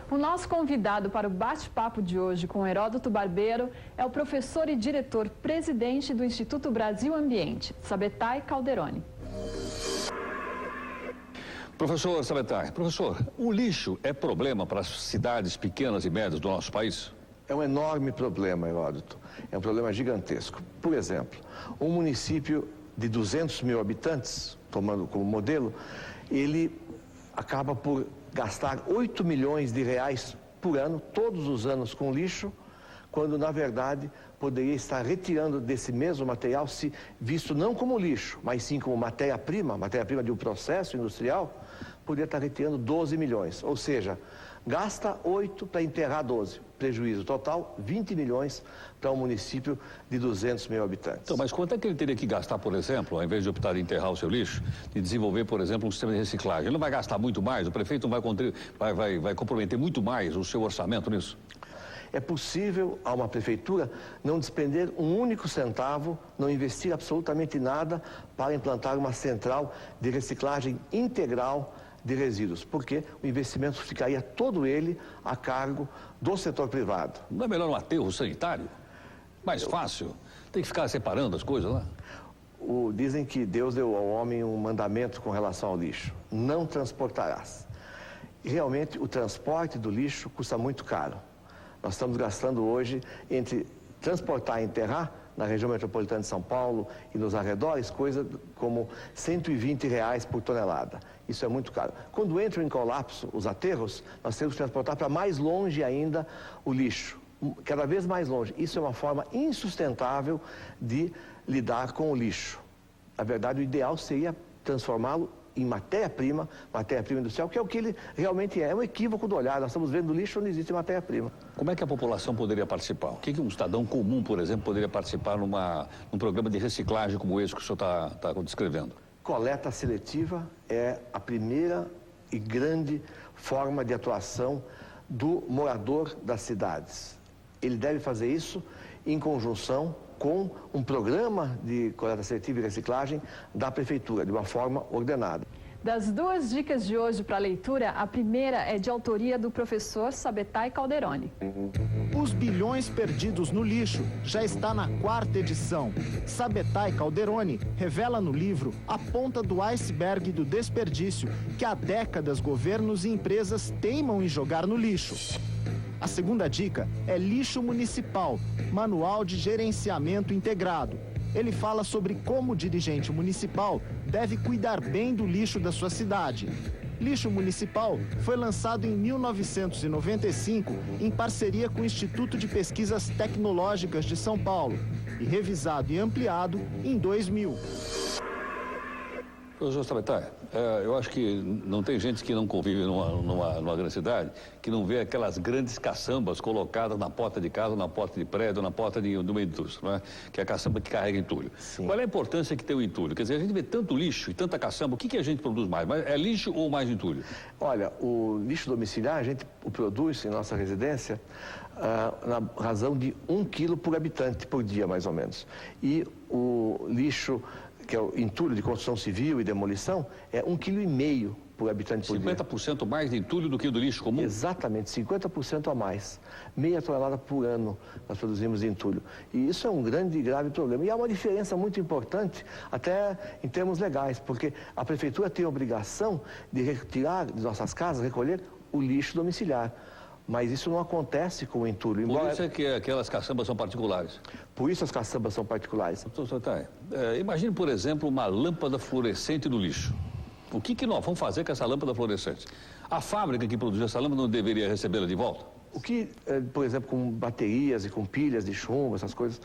O nosso convidado para o bate-papo de hoje com Heródoto Barbeiro é o professor e diretor-presidente do Instituto Brasil Ambiente, Sabetai Calderoni. Professor Sabetai, o lixo é problema para as cidades pequenas e médias do nosso país? É um enorme problema, Heródoto. É um problema gigantesco. Por exemplo, um município de 200 mil habitantes, tomando como modelo, ele acaba por gastar 8 milhões de reais por ano, todos os anos, com lixo, quando, na verdade, poderia estar retirando desse mesmo material, se visto não como lixo, mas sim como matéria-prima de um processo industrial, poderia estar retirando 12 milhões. Ou seja, gasta 8 para enterrar 12. Prejuízo total, 20 milhões para um município de 200 mil habitantes. Então, mas quanto é que ele teria que gastar, por exemplo, ao invés de optar em enterrar o seu lixo, de desenvolver, por exemplo, um sistema de reciclagem? Ele não vai gastar muito mais? O prefeito não vai comprometer muito mais o seu orçamento nisso? É possível a uma prefeitura não despender um único centavo, não investir absolutamente nada para implantar uma central de reciclagem integral de resíduos, porque o investimento ficaria todo ele a cargo do setor privado. Não é melhor um aterro sanitário? Mais fácil? Tem que ficar separando as coisas lá? Dizem que Deus deu ao homem um mandamento com relação ao lixo: não transportarás. E realmente o transporte do lixo custa muito caro. Nós estamos gastando hoje, entre transportar e enterrar, na região metropolitana de São Paulo e nos arredores, coisa como R$120 por tonelada. Isso é muito caro. Quando entram em colapso os aterros, nós temos que transportar para mais longe ainda o lixo, cada vez mais longe. Isso é uma forma insustentável de lidar com o lixo. Na verdade, o ideal seria transformá-lo em matéria-prima industrial, que é o que ele realmente é. É um equívoco do olhar. Nós estamos vendo lixo onde existe matéria-prima. Como é que a população poderia participar? O que um cidadão comum, por exemplo, poderia participar num programa de reciclagem como esse que o senhor está descrevendo? Coleta seletiva é a primeira e grande forma de atuação do morador das cidades. Ele deve fazer isso em conjunção com um programa de coleta seletiva e reciclagem da prefeitura, de uma forma ordenada. Das duas dicas de hoje para a leitura, a primeira é de autoria do professor Sabetai Calderoni. Os bilhões perdidos no lixo já está na 4ª edição. Sabetai Calderoni revela no livro a ponta do iceberg do desperdício que há décadas governos e empresas teimam em jogar no lixo. A segunda dica é Lixo Municipal, Manual de Gerenciamento Integrado. Ele fala sobre como o dirigente municipal deve cuidar bem do lixo da sua cidade. Lixo Municipal foi lançado em 1995 em parceria com o Instituto de Pesquisas Tecnológicas de São Paulo e revisado e ampliado em 2000. Professor Sabetai, eu acho que não tem gente que não convive numa grande cidade que não vê aquelas grandes caçambas colocadas na porta de casa, na porta de prédio, na porta de uma indústria, não é? Que é a caçamba que carrega entulho. Sim. Qual é a importância que tem o entulho? Quer dizer, a gente vê tanto lixo e tanta caçamba, o que a gente produz mais? É lixo ou mais entulho? Olha, o lixo domiciliar a gente o produz em nossa residência na razão de 1 quilo por habitante por dia, mais ou menos. E o lixo, que é o entulho de construção civil e demolição, é 1,5 kg por habitante por dia. 50% mais de entulho do que do lixo comum? Exatamente, 50% a mais. Meia tonelada por ano nós produzimos de entulho. E isso é um grande e grave problema. E há uma diferença muito importante, até em termos legais, porque a prefeitura tem a obrigação de retirar de nossas casas, recolher o lixo domiciliar. Mas isso não acontece com o entulho. Por isso é que aquelas caçambas são particulares. Por isso as caçambas são particulares. Doutor Sabetai, imagine, por exemplo, uma lâmpada fluorescente do lixo. O que nós vamos fazer com essa lâmpada fluorescente? A fábrica que produziu essa lâmpada não deveria recebê-la de volta? O que, por exemplo, com baterias e com pilhas de chumbo, essas coisas,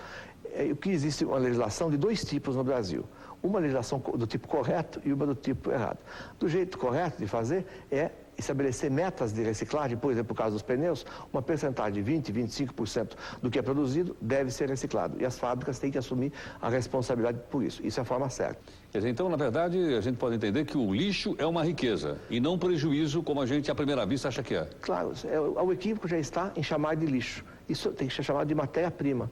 o que existe uma legislação de 2 tipos no Brasil. Uma legislação do tipo correto e uma do tipo errado. Do jeito correto de fazer é estabelecer metas de reciclagem, por exemplo, no caso dos pneus, uma percentagem de 20%, 25% do que é produzido deve ser reciclado. E as fábricas têm que assumir a responsabilidade por isso. Isso é a forma certa. Quer dizer, então, na verdade, a gente pode entender que o lixo é uma riqueza e não um prejuízo, como a gente, à primeira vista, acha que é. Claro, o equívoco já está em chamar de lixo. Isso tem que ser chamado de matéria-prima.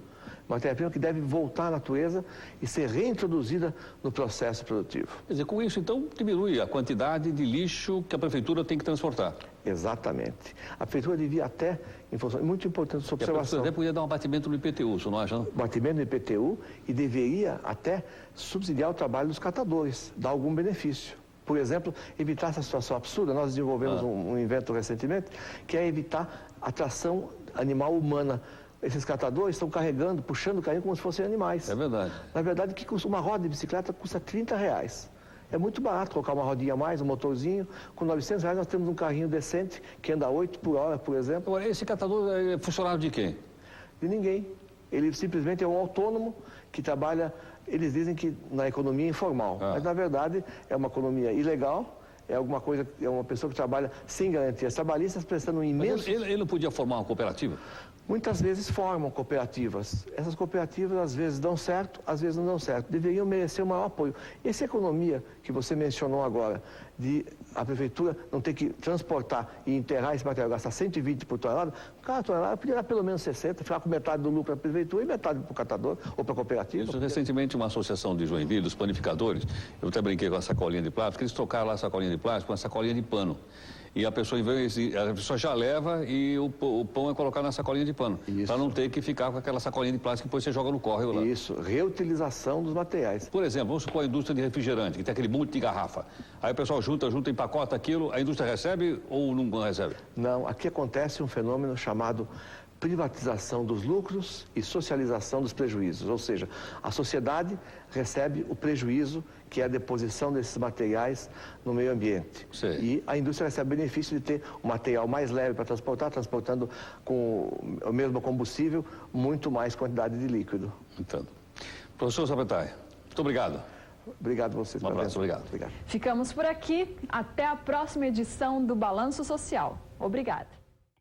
matéria-prima que deve voltar à natureza e ser reintroduzida no processo produtivo. Quer dizer, com isso, então, diminui a quantidade de lixo que a prefeitura tem que transportar. Exatamente. A prefeitura devia até, em função, muito importante sua observação. Até podia dar um abatimento no IPTU, você não acha, não? Batimento no IPTU e deveria até subsidiar o trabalho dos catadores, dar algum benefício. Por exemplo, evitar essa situação absurda. Nós desenvolvemos um invento recentemente, que é evitar a tração animal humana. Esses catadores estão carregando, puxando o carrinho como se fossem animais. É verdade. Na verdade, que custa uma roda de bicicleta custa R$30. É muito barato colocar uma rodinha a mais, um motorzinho. Com R$900 nós temos um carrinho decente, que anda 8 por hora, por exemplo. Agora, esse catador é funcionário de quem? De ninguém. Ele simplesmente é um autônomo que trabalha, eles dizem que na economia informal. Mas, na verdade, é uma economia ilegal, é alguma coisa, é uma pessoa que trabalha sem garantias trabalhistas, prestando um imenso... Mas ele não podia formar uma cooperativa? Muitas vezes formam cooperativas. Essas cooperativas, às vezes, dão certo, às vezes não dão certo. Deveriam merecer o maior apoio. Essa economia que você mencionou agora, de a prefeitura não ter que transportar e enterrar esse material, gastar 120 por tonelada, cada tonelada podia dar pelo menos 60, ficar com metade do lucro para a prefeitura e metade para o catador ou para a cooperativa. Isso, recentemente, uma associação de Joinville, dos panificadores, eu até brinquei com a sacolinha de plástico, eles trocaram lá a sacolinha de plástico com a sacolinha de pano. E a pessoa, a pessoa já leva e o pão é colocado na sacolinha de pano. Para não ter que ficar com aquela sacolinha de plástico que depois você joga no córrego lá. Isso, reutilização dos materiais. Por exemplo, vamos supor a indústria de refrigerante, que tem aquele monte de garrafa. Aí o pessoal junta, empacota aquilo, a indústria recebe ou não recebe? Não, aqui acontece um fenômeno chamado privatização dos lucros e socialização dos prejuízos. Ou seja, a sociedade recebe o prejuízo, que é a deposição desses materiais no meio ambiente. Sim. E a indústria recebe o benefício de ter um material mais leve para transportar, transportando com o mesmo combustível, muito mais quantidade de líquido. Entendo. Professor Sabetay, muito obrigado. Obrigado a vocês. Um abraço, obrigado. Obrigado. Ficamos por aqui. Até a próxima edição do Balanço Social. Obrigada.